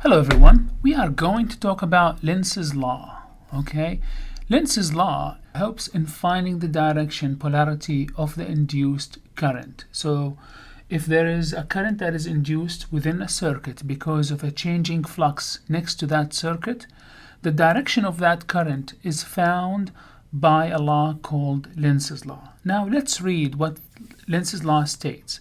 Hello everyone, we are going to talk about Lenz's law. Okay, Lenz's law helps in finding the direction polarity of the induced current. So if there is a current that is induced within a circuit because of a changing flux next to that circuit, the direction of that current is found by a law called Lenz's law. Now let's read what Lenz's law states.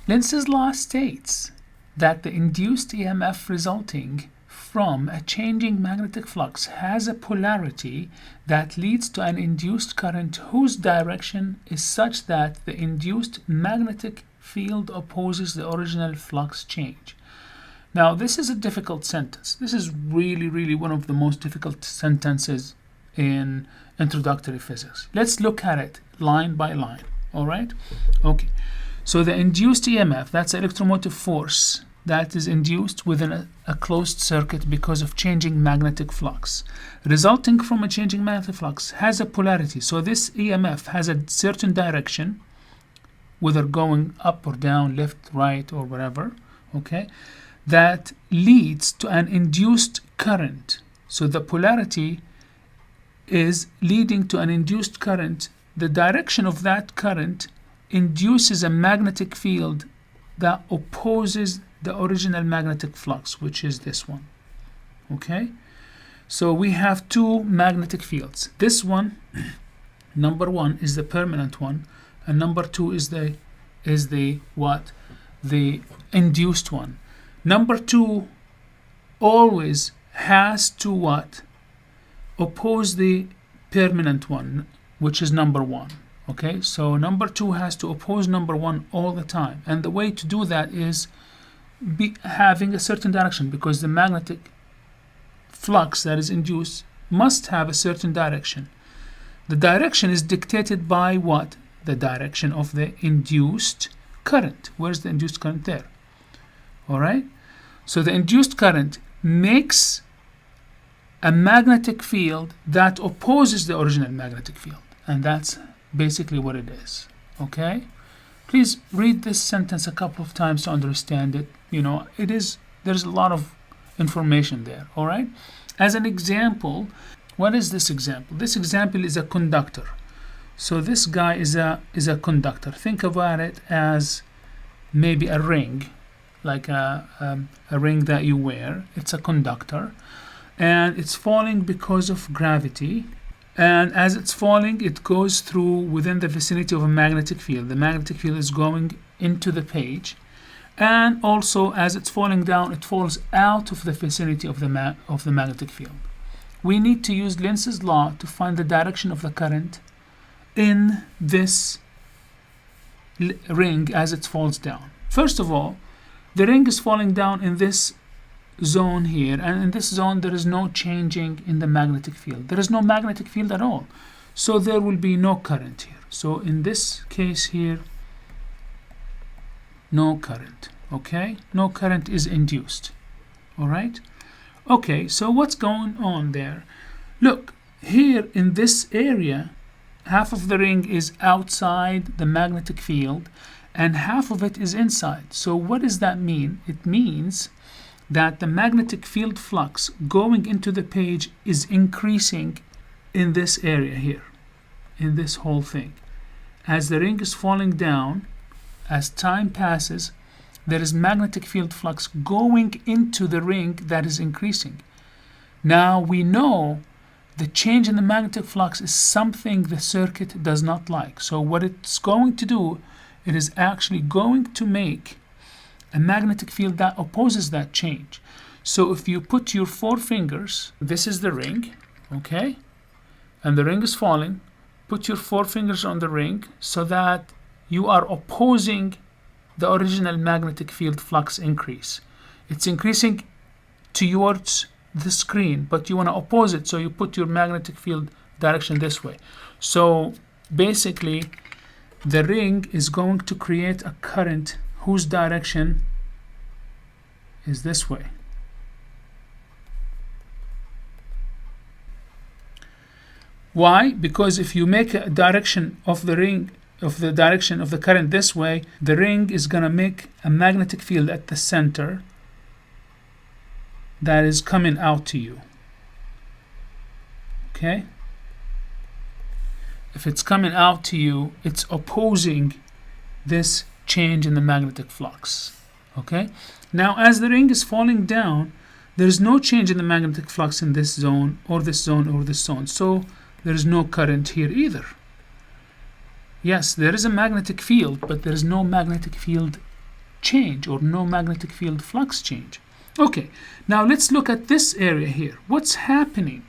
Lenz's law states that the induced EMF resulting from a changing magnetic flux has a polarity that leads to an induced current whose direction is such that the induced magnetic field opposes the original flux change. Now, this is a difficult sentence. This is really one of the most difficult sentences in introductory physics. Let's look at it line by line. All right? Okay. So the induced EMF, that's electromotive force that is induced within a closed circuit because of changing magnetic flux. Resulting from a changing magnetic flux has a polarity. So this EMF has a certain direction, whether going up or down, left, right, or whatever, okay, that leads to an induced current. So the polarity is leading to an induced current. The direction of that current induces a magnetic field that opposes the original magnetic flux, which is this one. Okay, so we have two magnetic fields. This one, number one, is the permanent one, and number two is the induced one. Number two always has to what? Oppose the permanent one, which is number one. Okay, so number two has to oppose number one all the time, and the way to do that is having a certain direction, because the magnetic flux that is induced must have a certain direction. The direction is dictated by what? The direction of the induced current. Where's the induced current? There. All right, so the induced current makes a magnetic field that opposes the original magnetic field, and that's basically what it is. Okay, please read this sentence a couple of times to understand it. You know, there's a lot of information there. All right, as an example, what is this example? This example is a conductor. So this guy is a conductor. Think about it as maybe a ring, like a ring that you wear. It's a conductor, and it's falling because of gravity. And as it's falling, it goes through within the vicinity of a magnetic field. The magnetic field is going into the page, and also as it's falling down, it falls out of the vicinity of the magnetic field. We need to use Lenz's law to find the direction of the current in this ring as it falls down. First of all, the ring is falling down in this zone here, and in this zone there is no changing in the magnetic field. There is no magnetic field at all, so there will be no current here. So in this case here, no current. Okay, no current is induced. All right, okay, so what's going on there? Look here, in this area, half of the ring is outside the magnetic field and half of it is inside. So what does that mean? It means that the magnetic field flux going into the page is increasing in this area here, in this whole thing. As the ring is falling down, as time passes, there is magnetic field flux going into the ring that is increasing. Now we know the change in the magnetic flux is something the circuit does not like. So what it's going to do, it is actually going to make a magnetic field that opposes that change. So if you put your four fingers, this is the ring, okay, and the ring is falling, put your four fingers on the ring so that you are opposing the original magnetic field flux increase. It's increasing towards the screen, but you want to oppose it, so you put your magnetic field direction this way. So basically, the ring is going to create a current whose direction is this way. Why? Because if you make a direction of the ring, of the direction of the current this way, the ring is going to make a magnetic field at the center that is coming out to you. Okay? If it's coming out to you, it's opposing this change in the magnetic flux. Okay? Now, as the ring is falling down, there is no change in the magnetic flux in this zone, or this zone, or this zone. So there is no current here either. Yes, there is a magnetic field, but there is no magnetic field change, or no magnetic field flux change. Okay, now let's look at this area here. What's happening?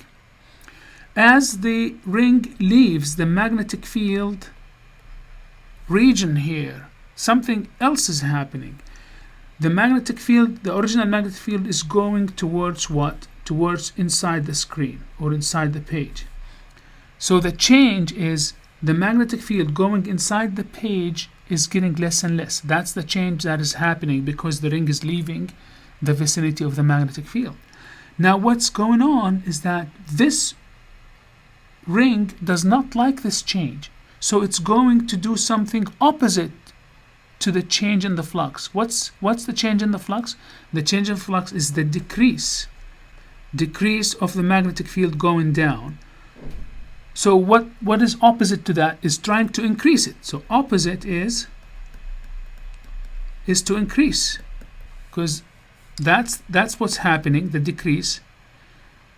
As the ring leaves the magnetic field region here, something else is happening. The magnetic field, the original magnetic field, is going towards what? Towards inside the screen, or inside the page. So the change is the magnetic field going inside the page is getting less and less. That's the change that is happening because the ring is leaving the vicinity of the magnetic field. Now what's going on is that this ring does not like this change. So it's going to do something opposite to the change in the flux. What's the change in the flux? The change in flux is the decrease of the magnetic field going down. So what is opposite to that is trying to increase it. So opposite is to increase, because that's what's happening, the decrease.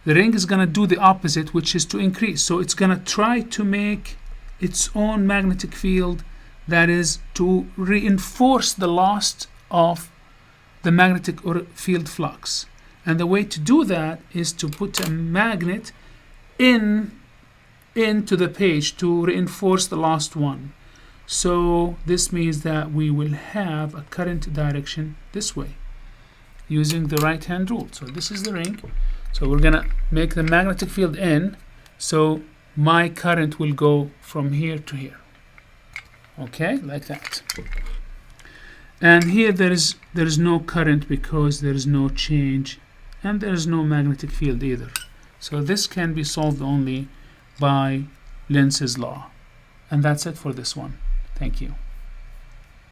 The ring is going to do the opposite, which is to increase. So it's going to try to make its own magnetic field, that is to reinforce the loss of the magnetic field flux. And the way to do that is to put a magnet into the page to reinforce the lost one. So this means that we will have a current direction this way using the right hand rule. So this is the ring. So we're gonna make the magnetic field in, so my current will go from here to here. Okay, like that. And here there is no current because there is no change, and there is no magnetic field either. So this can be solved only by Lenz's law. And that's it for this one. Thank you.